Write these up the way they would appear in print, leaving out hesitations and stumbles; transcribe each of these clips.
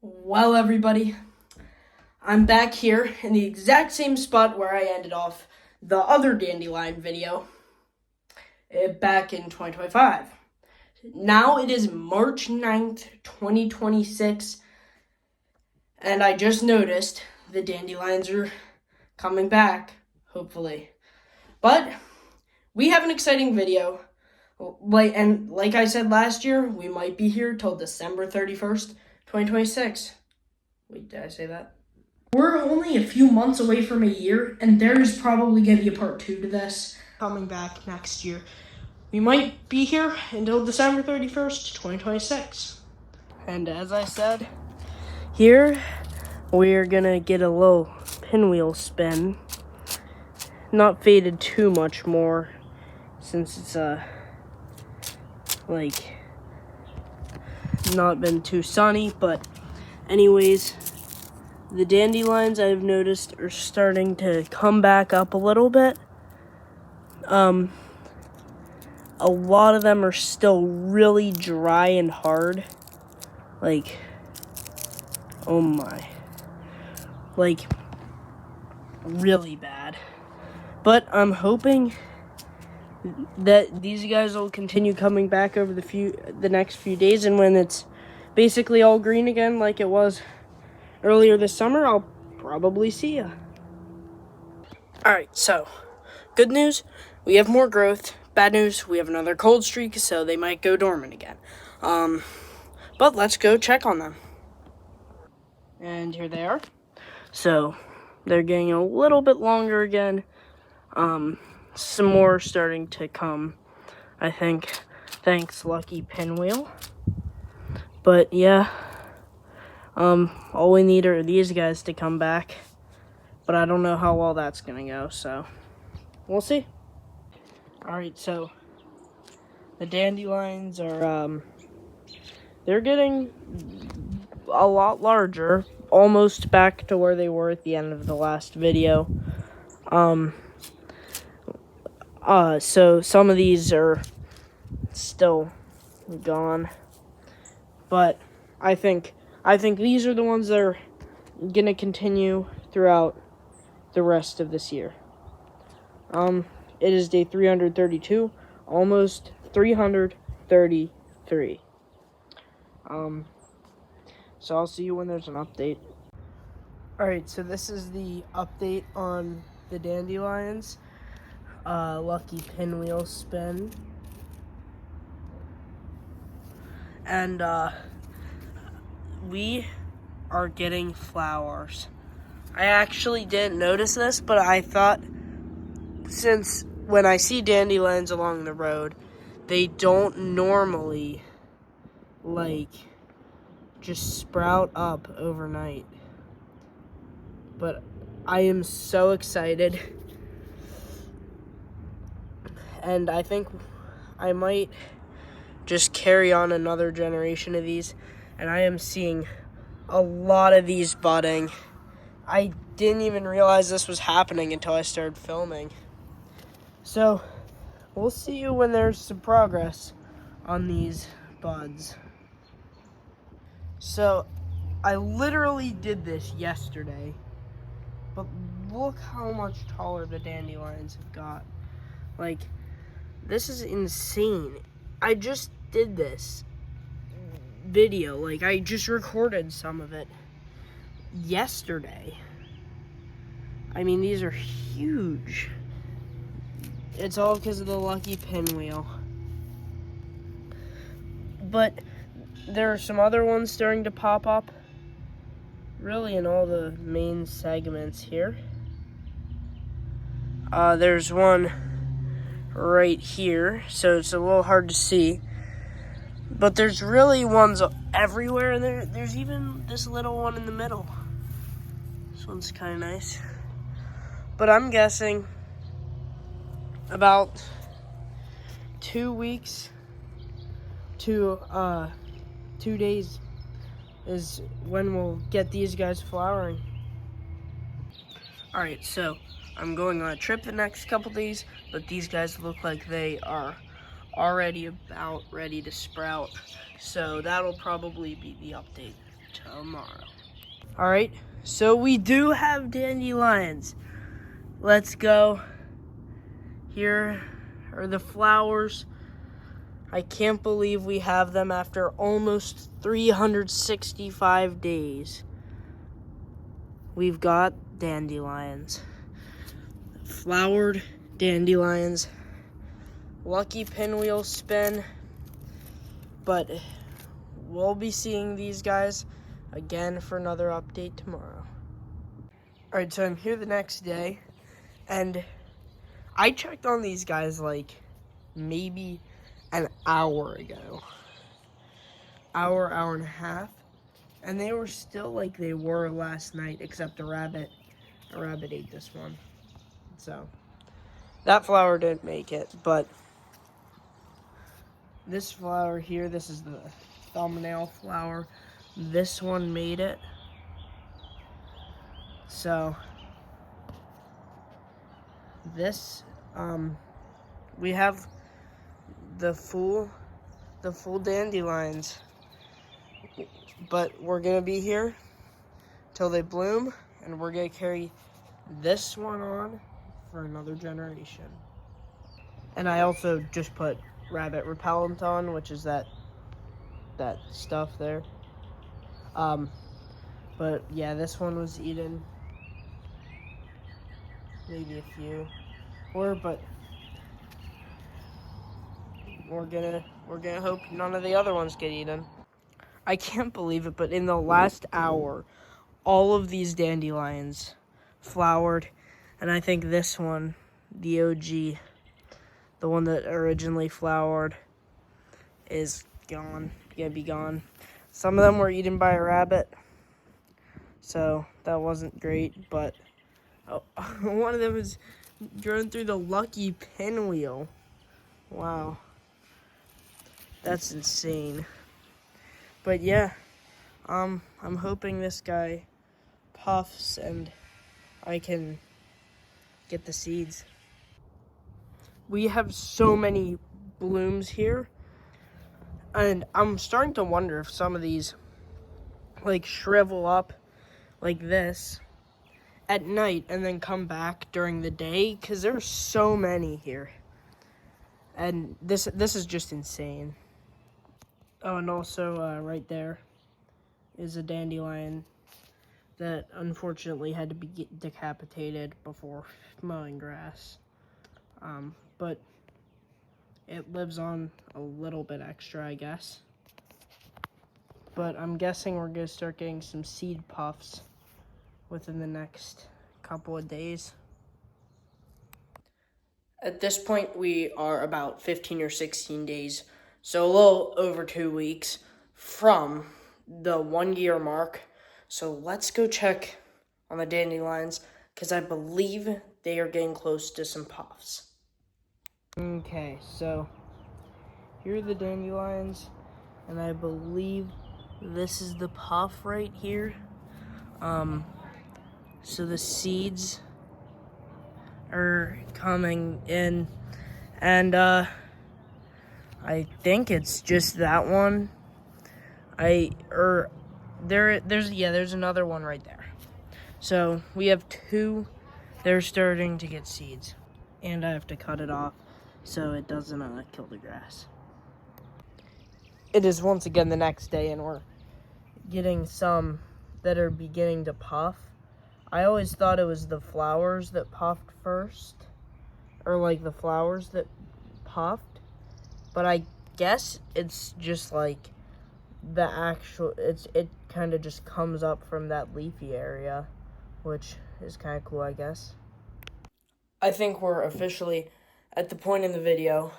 Well, everybody, I'm back here in the exact same spot where I ended off the other dandelion video back in 2025. Now it is March 9th, 2026, and I just noticed the dandelions are coming back, hopefully. But we have an exciting video. Like I said last year, we might be here till December 31st, 2026. Wait, did I say that? We're only a few months away from a year, and there's probably going to be a part 2 to this coming back next year. We might be here until December 31st, 2026. And as I said, here we're going to get a little pinwheel spin. Not faded too much more since it's not been too sunny, but anyways, the dandelions I've noticed are starting to come back up a little bit. A lot of them are still really dry and hard. Oh my. Really bad. But I'm hoping that these guys will continue coming back over the next few days, and when it's basically all green again like it was earlier this summer, I'll probably see ya. Alright, so, good news, we have more growth. Bad news, we have another cold streak, so they might go dormant again. But let's go check on them. And here they are. So, they're getting a little bit longer again. Some more starting to come, I think, thanks Lucky Pinwheel. But yeah, all we need are these guys to come back, but I don't know how well that's gonna go, so we'll see. Alright, so the dandelions are, they're getting a lot larger, almost back to where they were at the end of the last video. So some of these are still gone, but I think these are the ones that are gonna continue throughout the rest of this year. It is day 332, almost 333. So I'll see you when there's an update. Alright, so this is the update on the dandelions. Lucky Pinwheel spin. And, we are getting flowers. I actually didn't notice this, but I thought, since when I see dandelions along the road, they don't normally, just sprout up overnight. But I am so excited. And I think I might just carry on another generation of these. And I am seeing a lot of these budding. I didn't even realize this was happening until I started filming. So, we'll see you when there's some progress on these buds. So, I literally did this yesterday. But look how much taller the dandelions have got. This is insane. I just did this video. I just recorded some of it yesterday. I mean, these are huge. It's all because of the Lucky Pinwheel. But there are some other ones starting to pop up, really in all the main segments here. There's one right here, so it's a little hard to see. But there's really ones everywhere, and there's even this little one in the middle. This one's kind of nice. But I'm guessing about 2 weeks to 2 days is when we'll get these guys flowering. Alright, so I'm going on a trip the next couple days, but these guys look like they are already about ready to sprout, so that'll probably be the update. tomorrow. All right, so we do have dandelions. Let's go. Here are the flowers. I can't believe we have them after almost 365 days. We've got dandelions. Flowered dandelions. Lucky pinwheel spin. But we'll be seeing these guys again for another update tomorrow. Alright, so I'm here the next day, and I checked on these guys like maybe an hour ago. Hour and a half. And they were still like they were last night, except a rabbit ate this one. So that flower didn't make it, but this flower here, this is the thumbnail flower. This one made it. So this, we have the full dandelions, but we're gonna be here till they bloom, and we're gonna carry this one on for another generation. And I also just put rabbit repellent on, which is that stuff there. But yeah, this one was eaten. Maybe a few were, but we're gonna hope none of the other ones get eaten. I can't believe it, but in the last hour, all of these dandelions flowered, and I think this one, the OG, the one that originally flowered, is gonna be gone. Some of them were eaten by a rabbit, so that wasn't great, but one of them was drawn through the lucky pinwheel. Wow. That's insane. But yeah, I'm hoping this guy puffs and I can get the seeds. We have so many blooms here, and I'm starting to wonder if some of these like shrivel up like this at night and then come back during the day, because there's so many here, and this is just insane. Oh, and also right there is a dandelion that unfortunately had to be decapitated before mowing grass, but it lives on a little bit extra, I guess. But I'm guessing we're gonna start getting some seed puffs within the next couple of days. At this point, we are about 15 or 16 days, so a little over 2 weeks from the 1 year mark. So let's go check on the dandelions, because I believe they are getting close to some puffs. Okay, so here are the dandelions, and I believe this is the puff right here. So the seeds are coming in, and I think it's just that one. There's another one right there. So we have two. They're starting to get seeds, and I have to cut it off so it doesn't kill the grass. It is once again the next day, and we're getting some that are beginning to puff. I always thought it was the flowers that puffed first, or like the flowers that puffed, but I guess it's just like the actual, it kind of just comes up from that leafy area, which is kind of cool, I guess. I think we're officially at the point in the video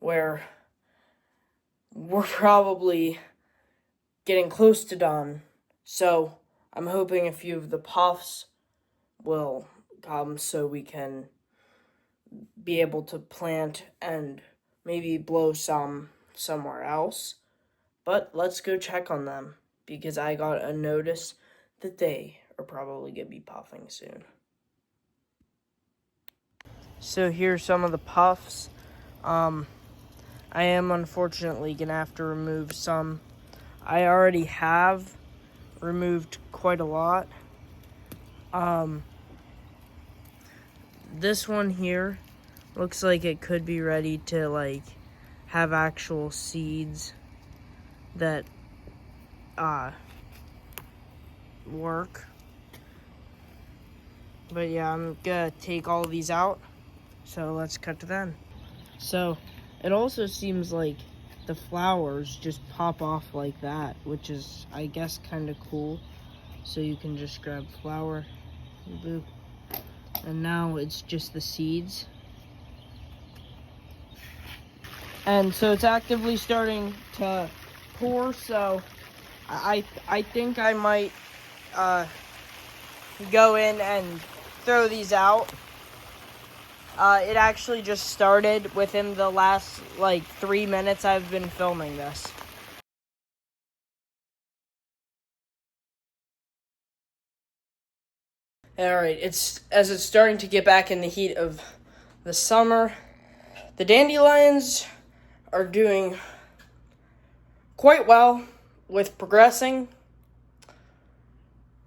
where we're probably getting close to done, so I'm hoping a few of the puffs will come so we can be able to plant and maybe blow some somewhere else. But let's go check on them, because I got a notice that they are probably going to be puffing soon. So here's some of the puffs. I am unfortunately going to have to remove some. I already have removed quite a lot. This one here looks like it could be ready to like have actual seeds that work. But yeah, I'm gonna take all of these out. So let's cut to them. So it also seems like the flowers just pop off like that, which is, I guess, kind of cool. So you can just grab flower, boop, and now it's just the seeds. And so it's actively starting to pour, so I think I might go in and throw these out. It actually just started within the last, like, 3 minutes I've been filming this. Alright, as it's starting to get back in the heat of the summer, the dandelions are doing quite well with progressing,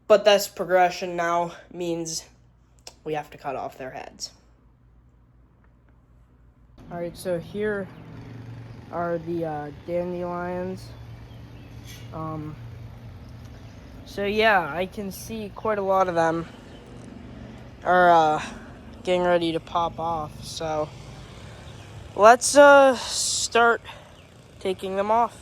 but this progression now means we have to cut off their heads. Alright, so here are the dandelions. So yeah, I can see quite a lot of them are getting ready to pop off. So let's start taking them off.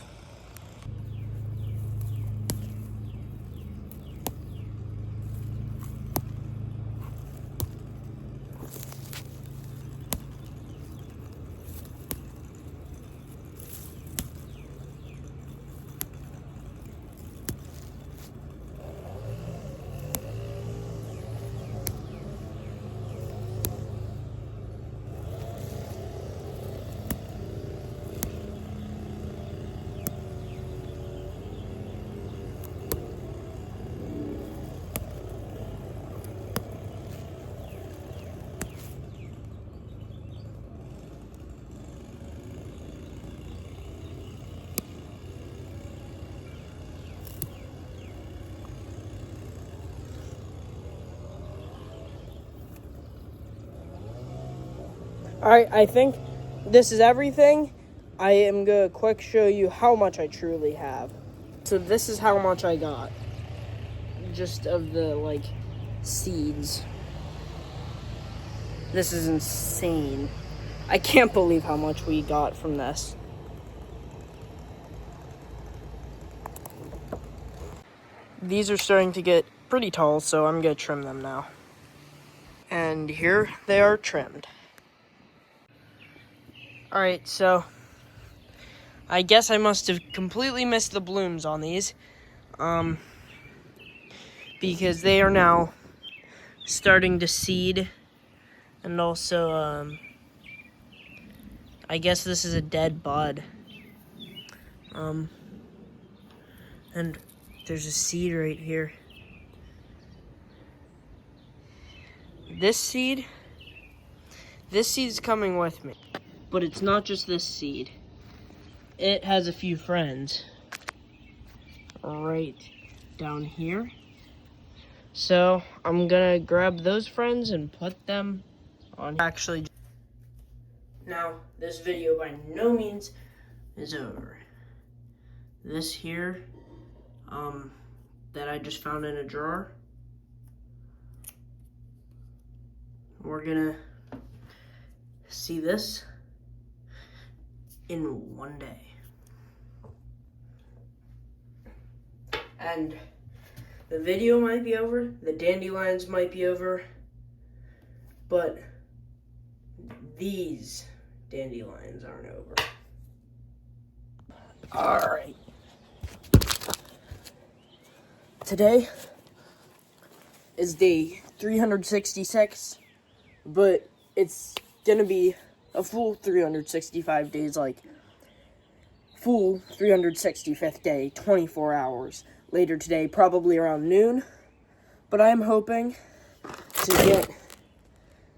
Alright, I think this is everything. I am going to quick show you how much I truly have. So this is how much I got. Just of the, like, seeds. This is insane. I can't believe how much we got from this. These are starting to get pretty tall, so I'm going to trim them now. And here they are trimmed. Alright, so I guess I must have completely missed the blooms on these. Because they are now starting to seed. And also, I guess this is a dead bud. And there's a seed right here. This seed's coming with me. But it's not just this seed. It has a few friends right down here. So I'm gonna grab those friends and put them on. Actually, now this video by no means is over. This here, that I just found in a drawer, we're gonna see this in one day. And the video might be over, the dandelions might be over, but these dandelions aren't over. Alright. Today is day 366, but it's gonna be a full 365 days, like full 365th day, 24 hours later today, probably around noon. But I am hoping to get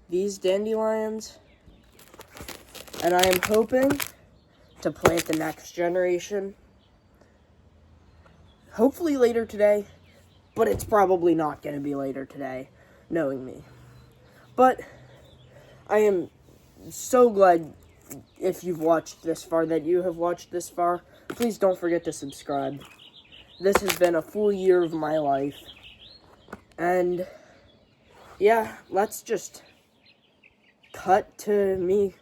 these dandelions, and I am hoping to plant the next generation, hopefully later today, but it's probably not going to be later today, knowing me. But I am so glad if you've watched this far, that you have watched this far. Please don't forget to subscribe. This has been a full year of my life. And yeah, let's just cut to me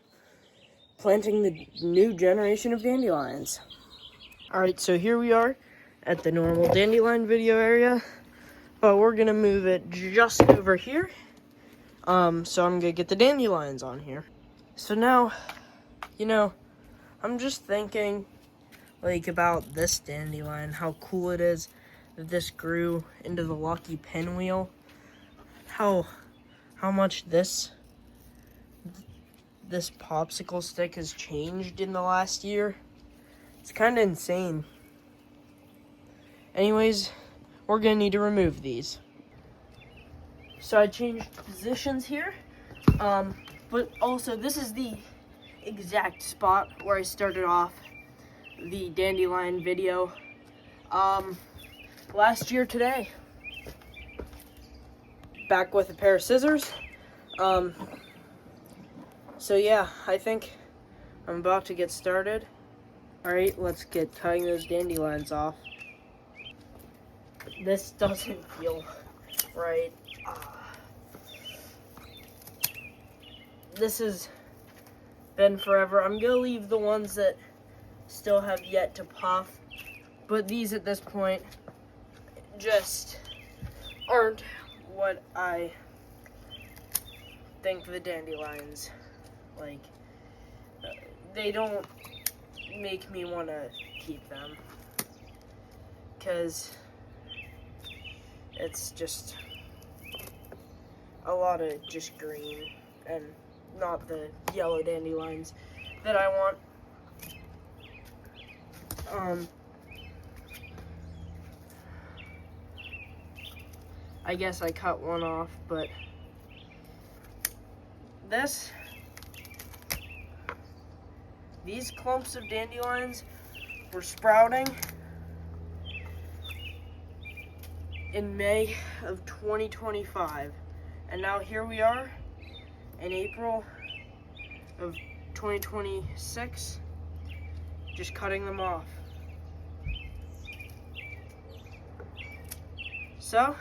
planting the new generation of dandelions. Alright, so here we are at the normal dandelion video area, but we're gonna move it just over here. So I'm gonna get the dandelions on here. So now, I'm just thinking, about this dandelion, how cool it is that this grew into the lucky pinwheel. How much this popsicle stick has changed in the last year. It's kind of insane. Anyways, we're gonna need to remove these. So I changed positions here, but also this is the exact spot where I started off the dandelion video last year today. Back with a pair of scissors. So yeah, I think I'm about to get started. Alright, let's get cutting those dandelions off. This doesn't feel right. This has been forever. I'm gonna leave the ones that still have yet to puff, but these at this point just aren't what I think the dandelions like. They don't make me want to keep them, because it's just a lot of just green and not the yellow dandelions that I want. I guess I cut one off, but these clumps of dandelions were sprouting in May of 2025, and now here we are in April of 2026, just cutting them off. So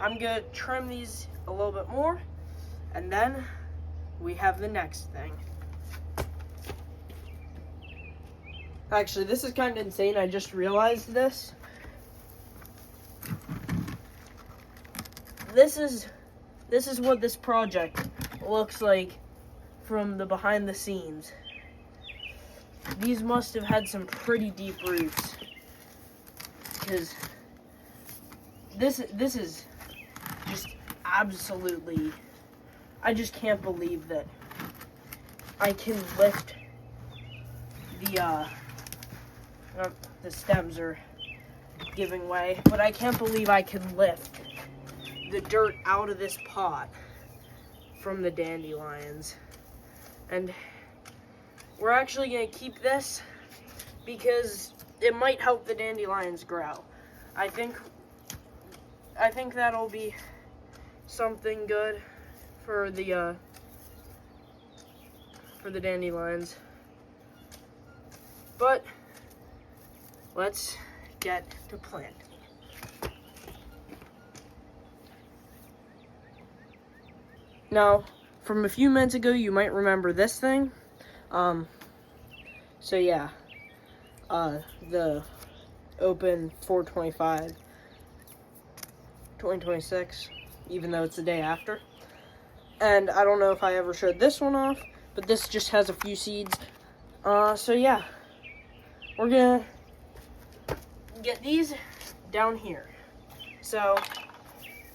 I'm gonna trim these a little bit more, and then we have the next thing. Actually, this is kind of insane. I just realized this. This is what this project looks like from the behind the scenes. These must have had some pretty deep roots, because this is just absolutely, I just can't believe that I can lift the stems are giving way, but I can't believe I can lift the dirt out of this pot from the dandelions. And we're actually gonna keep this because it might help the dandelions grow. I think that'll be something good for the dandelions. But let's get to planting. Now, from a few minutes ago, you might remember this thing. So yeah, the open 4/25, 2026, even though it's the day after. And I don't know if I ever showed this one off, but this just has a few seeds. So yeah, we're gonna get these down here. So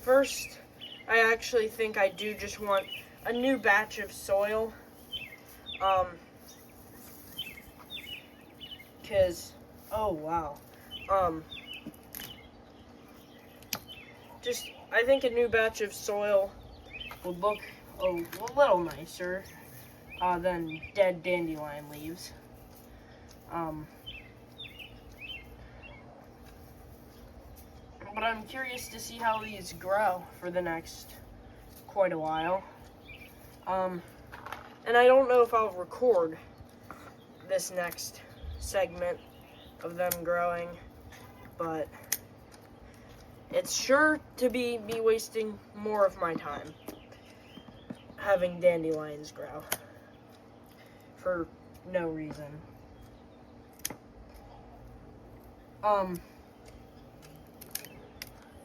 first, I actually think I do just want a new batch of soil. Cause, oh wow. I think a new batch of soil would look a little nicer than dead dandelion leaves. but I'm curious to see how these grow for the next quite a while. And I don't know if I'll record this next segment of them growing, but it's sure to be me wasting more of my time having dandelions grow for no reason.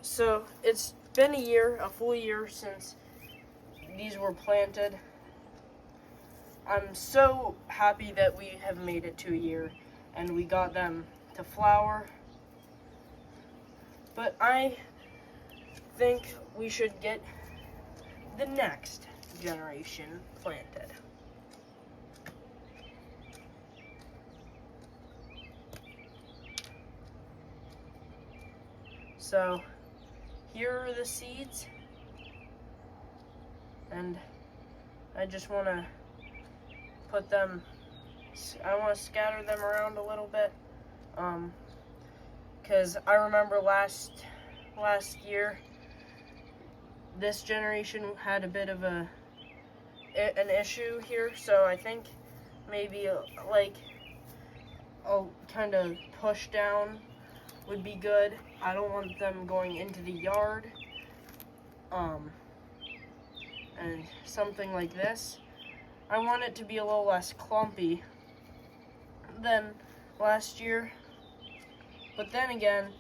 So it's been a full year since these were planted. I'm so happy that we have made it to a year and we got them to flower. But I think we should get the next generation planted. So here are the seeds, and I just want to scatter them around a little bit, because I remember last year this generation had a bit of an issue here, so I think maybe like a kind of push down would be good. I don't want them going into the yard, and something like this. I want it to be a little less clumpy than last year, but then again,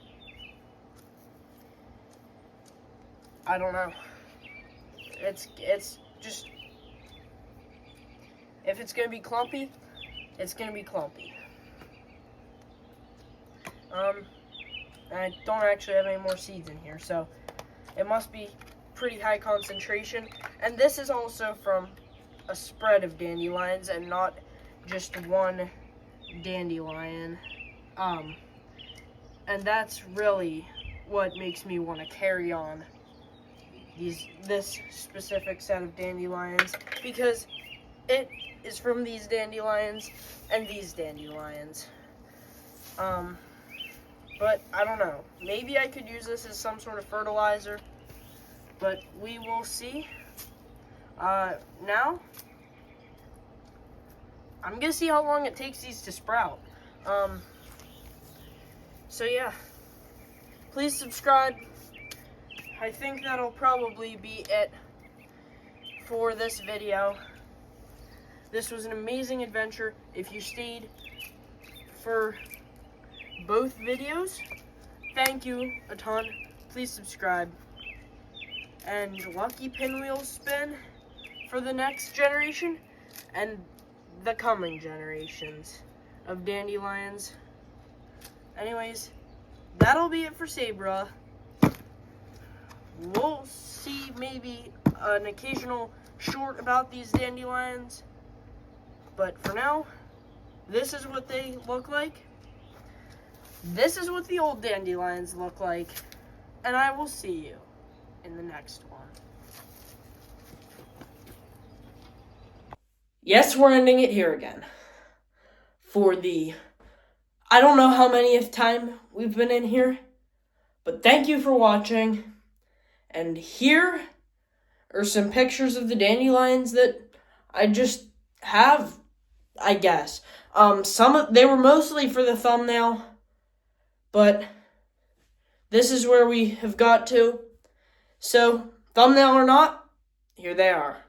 I don't know. It's just, if it's gonna be clumpy, it's gonna be clumpy. I don't actually have any more seeds in here, so it must be pretty high concentration. And this is also from a spread of dandelions and not just one dandelion. And that's really what makes me want to carry on this specific set of dandelions, because it is from these dandelions and these dandelions. But I don't know. Maybe I could use this as some sort of fertilizer, but we will see. Now, I'm gonna see how long it takes these to sprout. So yeah, please subscribe. I think that'll probably be it for this video. This was an amazing adventure. If you stayed for both videos, thank you a ton. Please subscribe. And lucky pinwheel spin for the next generation and the coming generations of dandelions. Anyways, that'll be it for Sabra. We'll see maybe an occasional short about these dandelions, but for now, this is what they look like. This is what the old dandelions look like, and I will see you in the next one. Yes, we're ending it here again. For the, I don't know how many time we've been in here, but thank you for watching. And here are some pictures of the dandelions that I just have, I guess. They were mostly for the thumbnail, but this is where we have got to. So, thumbnail or not, here they are.